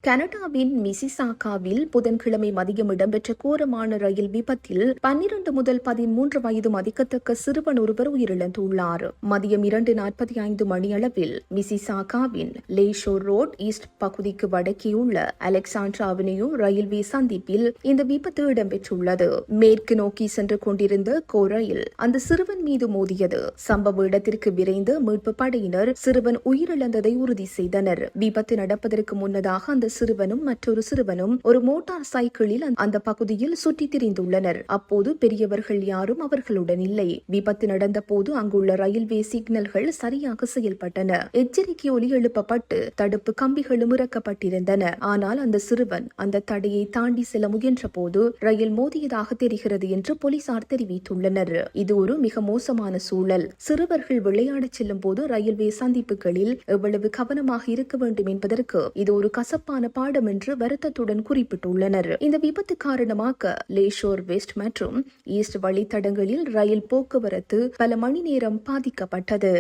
கனடாவின் மிசிசாகாவில் புதன்கிழமை மதியம் இடம்பெற்ற கோரமான ரயில் விபத்தில் 12 முதல் 13 வயது மதிக்கத்தக்க சிறுவன் ஒருவர் உயிரிழந்துள்ளார். மதியம் 2:45 மணியளவில் மிசிசாகாவின் லேஷோர் ரோட் ஈஸ்ட் பகுதிக்கு வடக்கே உள்ள அலெக்சாண்ட்ரா அவென்யூ ரயில்வே சந்திப்பில் இந்த விபத்து இடம்பெற்றுள்ளது. மேற்கு நோக்கி சென்று கொண்டிருந்த ரயில் அந்த சிறுவன் மீது மோதியது. சம்பவ இடத்திற்கு விரைந்த மீட்பு படையினர் சிறுவன் உயிரிழந்ததை உறுதி செய்தனர். விபத்து நடப்பதற்கு முன்னதாக அந்த சிறுவனும் மற்றொரு சிறுவனும் ஒரு மோட்டார் சைக்கிளில் அந்த பகுதியில் சுற்றித் திரிந்துள்ளனர். அப்போது பெரியவர்கள் யாரும் அவர்களுடன் இல்லை. விபத்து நடந்த போது அங்குள்ள ரயில்வே சிக்னல்கள் சரியாக செயல்பட்டன. எச்சரிக்கை ஒலி எழுப்பப்பட்டு தடுப்பு கம்பிகளும் இறக்கப்பட்டிருந்தன. ஆனால் அந்த சிறுவன் அந்த தடையை தாண்டி செல்ல முயன்ற போது ரயில் மோதியதாக தெரிகிறது என்று போலீசார் தெரிவித்துள்ளனர். இது ஒரு மிக மோசமான சூழல். சிறுவர்கள் விளையாடச் செல்லும் போது ரயில்வே சந்திப்புகளில் எவ்வளவு கவனமாக இருக்க வேண்டும் என்பதற்கு இது ஒரு கசப்பான பாடம் என்று வருத்தத்துடன் குறிப்பிட்டுள்ளனர். இந்த விபத்து காரணமாக லேஷோர் வெஸ்ட் மற்றும் ஈஸ்ட் வழித்தடங்களில் ரயில் போக்குவரத்து பல மணி நேரம் பாதிக்கப்பட்டது.